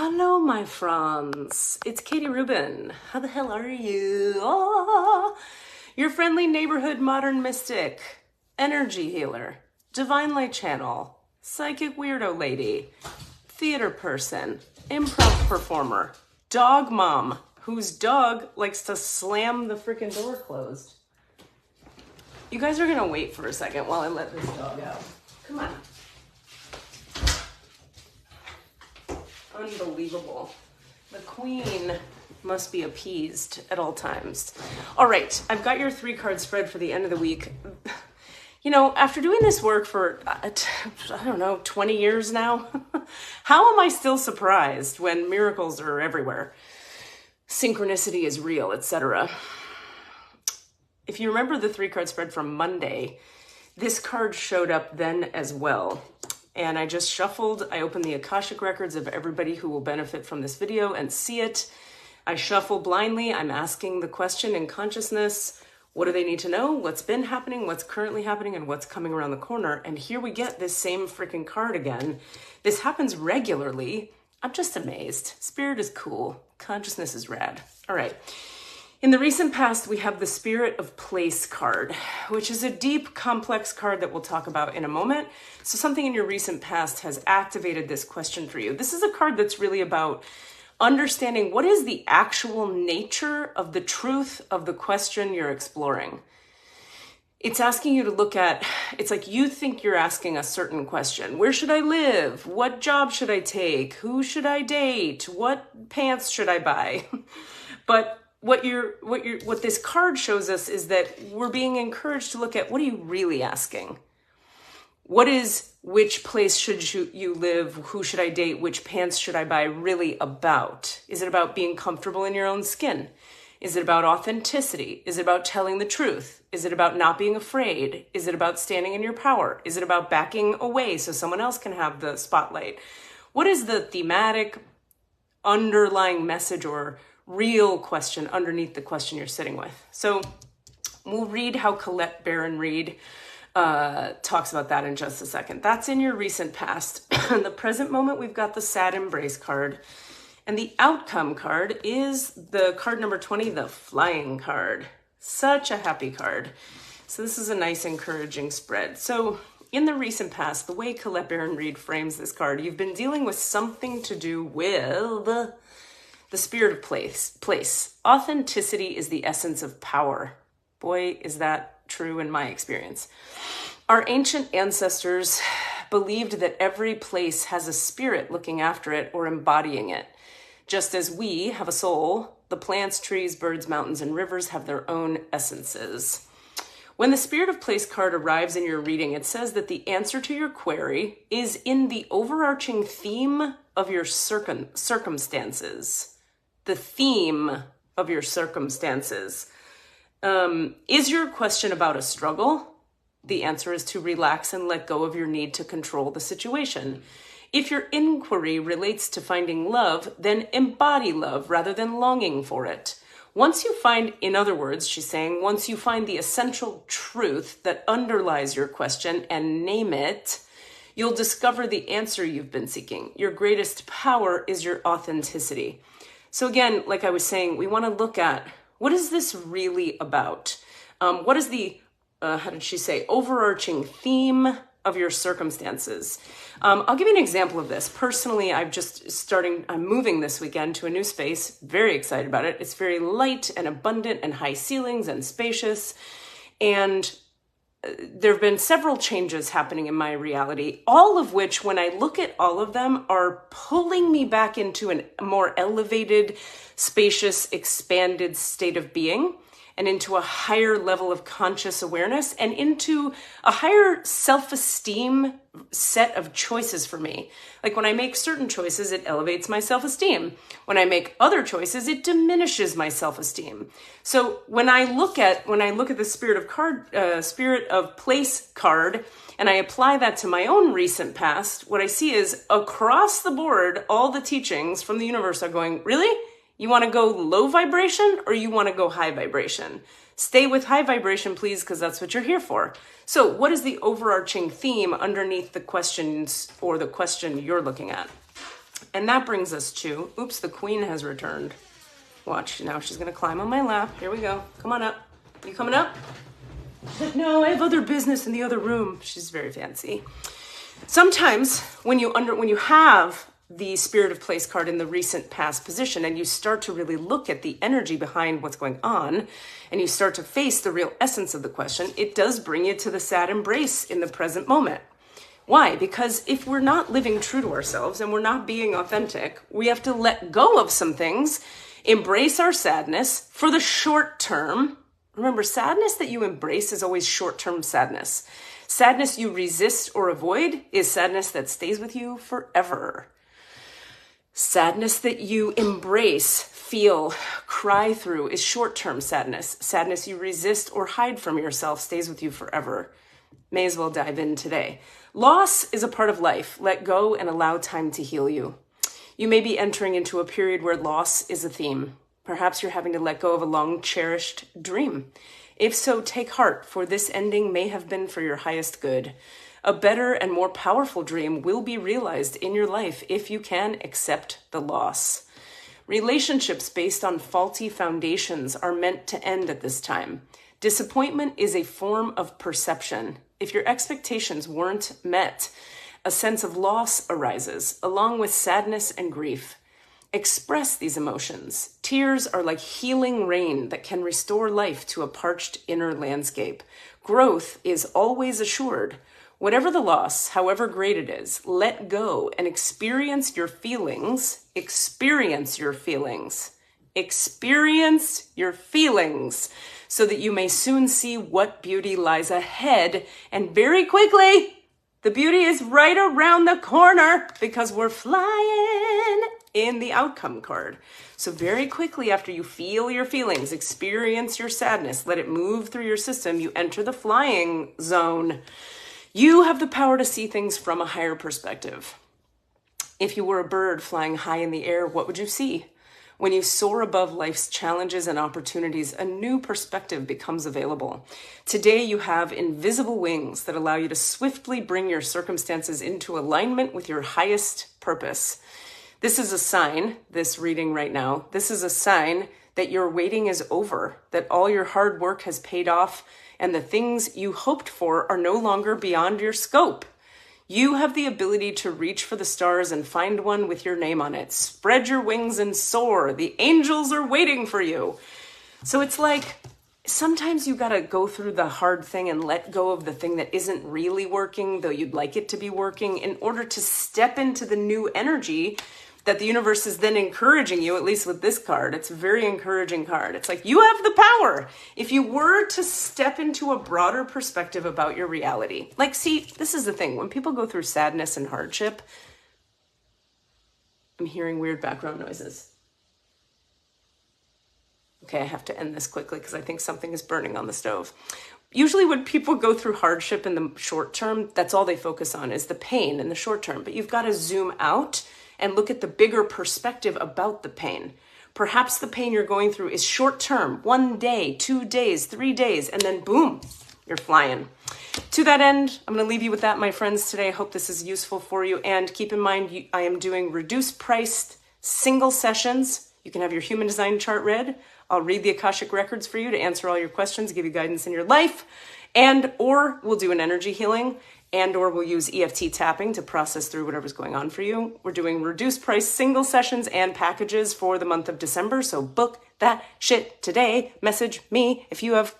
Hello, my friends. It's Katie Rubin. How the hell are you? Oh, your friendly neighborhood modern mystic, energy healer, divine light channel, psychic weirdo lady, theater person, improv performer, dog mom, whose dog likes to slam the freaking door closed. You guys are gonna wait for a second while I let this dog out. Come on. Unbelievable. The queen must be appeased at all times. All right, I've got your 3-card spread for the end of the week. You know, after doing this work for, I don't know, 20 years now, how am I still surprised when miracles are everywhere? Synchronicity is real, etc. If you remember the 3-card spread from Monday, this card showed up then as well. And I just shuffled, I opened the Akashic records of everybody who will benefit from this video and see it. I shuffle blindly, I'm asking the question in consciousness, what do they need to know? What's been happening, what's currently happening, and what's coming around the corner? And here we get this same freaking card again. This happens regularly. I'm just amazed. Spirit is cool. Consciousness is rad. All right. In the recent past, we have the Spirit of Place card, which is a deep, complex card that we'll talk about in a moment. So something in your recent past has activated this question for you. This is a card that's really about understanding what is the actual nature of the truth of the question you're exploring. It's asking you to look at, it's like you think you're asking a certain question. Where should I live? What job should I take? Who should I date? What pants should I buy? But what this card shows us is that we're being encouraged to look at, what are you really asking? What is which place should you live? Who should I date? Which pants should I buy really about? Is it about being comfortable in your own skin? Is it about authenticity? Is it about telling the truth? Is it about not being afraid? Is it about standing in your power? Is it about backing away so someone else can have the spotlight? What is the thematic underlying message or real question underneath the question you're sitting with? So we'll read how Colette Baron-Reid talks about that in just a second. That's in your recent past. In the present moment, we've got the Sad Embrace card. And the outcome card is the card number 20, the Flying card. Such a happy card. So this is a nice, encouraging spread. So in the recent past, the way Colette Baron-Reid frames this card, you've been dealing with something to do with the Spirit of place. Authenticity is the essence of power. Boy, is that true in my experience. Our ancient ancestors believed that every place has a spirit looking after it or embodying it. Just as we have a soul, the plants, trees, birds, mountains, and rivers have their own essences. When the Spirit of Place card arrives in your reading, it says that the answer to your query is in the overarching theme of your circumstances. The theme of your circumstances. Is your question about a struggle? The answer is to relax and let go of your need to control the situation. If your inquiry relates to finding love, then embody love rather than longing for it. Once you find, in other words, she's saying, once you find the essential truth that underlies your question and name it, you'll discover the answer you've been seeking. Your greatest power is your authenticity. So again, like I was saying, we want to look at, what is this really about? What is the, how did she say, overarching theme of your circumstances? I'll give you an example of this. Personally, I'm moving this weekend to a new space. Very excited about it. It's very light and abundant and high ceilings and spacious. And there have been several changes happening in my reality, all of which, when I look at all of them, are pulling me back into a more elevated, spacious, expanded state of being, and into a higher level of conscious awareness, and into a higher self-esteem set of choices for me. Like when I make certain choices, it elevates my self-esteem. When I make other choices, it diminishes my self-esteem. So when I look at the Spirit of Place card, and I apply that to my own recent past, what I see is across the board, all the teachings from the universe are going, really? You want to go low vibration or you want to go high vibration? Stay with high vibration, please, because that's what you're here for. So what is the overarching theme underneath the questions or the question you're looking at? And that brings us to, oops, the queen has returned. Watch, now she's gonna climb on my lap. Here we go. Come on up. You coming up? She's like, no, I have other business in the other room. She's very fancy. Sometimes when you have the Spirit of Place card in the recent past position and you start to really look at the energy behind what's going on and you start to face the real essence of the question, it does bring you to the sad embrace in the present moment. Why? Because if we're not living true to ourselves and we're not being authentic, we have to let go of some things, embrace our sadness for the short term. Remember, sadness that you embrace is always short-term sadness. Sadness you resist or avoid is sadness that stays with you forever. Sadness that you embrace, feel, cry through is short-term sadness. Sadness you resist or hide from yourself stays with you forever. May as well dive in today. Loss is a part of life. Let go and allow time to heal you. You may be entering into a period where loss is a theme. Perhaps you're having to let go of a long-cherished dream. If so, take heart, for this ending may have been for your highest good. A better and more powerful dream will be realized in your life if you can accept the loss. Relationships based on faulty foundations are meant to end at this time. Disappointment is a form of perception. If your expectations weren't met, a sense of loss arises, along with sadness and grief. Express these emotions. Tears are like healing rain that can restore life to a parched inner landscape. Growth is always assured. Whatever the loss, however great it is, let go and experience your feelings. Experience your feelings. Experience your feelings so that you may soon see what beauty lies ahead. And very quickly, the beauty is right around the corner because we're flying in the outcome card. So very quickly after you feel your feelings, experience your sadness, let it move through your system, you enter the flying zone. You have the power to see things from a higher perspective. If you were a bird flying high in the air, what would you see? When you soar above life's challenges and opportunities, a new perspective becomes available. Today, you have invisible wings that allow you to swiftly bring your circumstances into alignment with your highest purpose. This is a sign, this reading right now, this is a sign that your waiting is over, that all your hard work has paid off, and the things you hoped for are no longer beyond your scope. You have the ability to reach for the stars and find one with your name on it. Spread your wings and soar. The angels are waiting for you. So it's like, sometimes you got to go through the hard thing and let go of the thing that isn't really working, though you'd like it to be working, in order to step into the new energy that the universe is then encouraging you, at least with this card. It's a very encouraging card. It's like, you have the power. If you were to step into a broader perspective about your reality. Like, see, this is the thing. When people go through sadness and hardship, I'm hearing weird background noises. Okay, I have to end this quickly because I think something is burning on the stove. Usually when people go through hardship in the short term, that's all they focus on is the pain in the short term. But you've got to zoom out and look at the bigger perspective about the pain. Perhaps the pain you're going through is short term, 1 day, 2 days, 3 days, and then boom, you're flying. To that end, I'm going to leave you with that, my friends, today. I hope this is useful for you. And keep in mind, I am doing reduced priced single sessions. You can have your human design chart read. I'll read the Akashic records for you to answer all your questions, give you guidance in your life, or we'll do an energy healing, or we'll use EFT tapping to process through whatever's going on for you. We're doing reduced price single sessions and packages for the month of December, so book that shit today. Message me if you have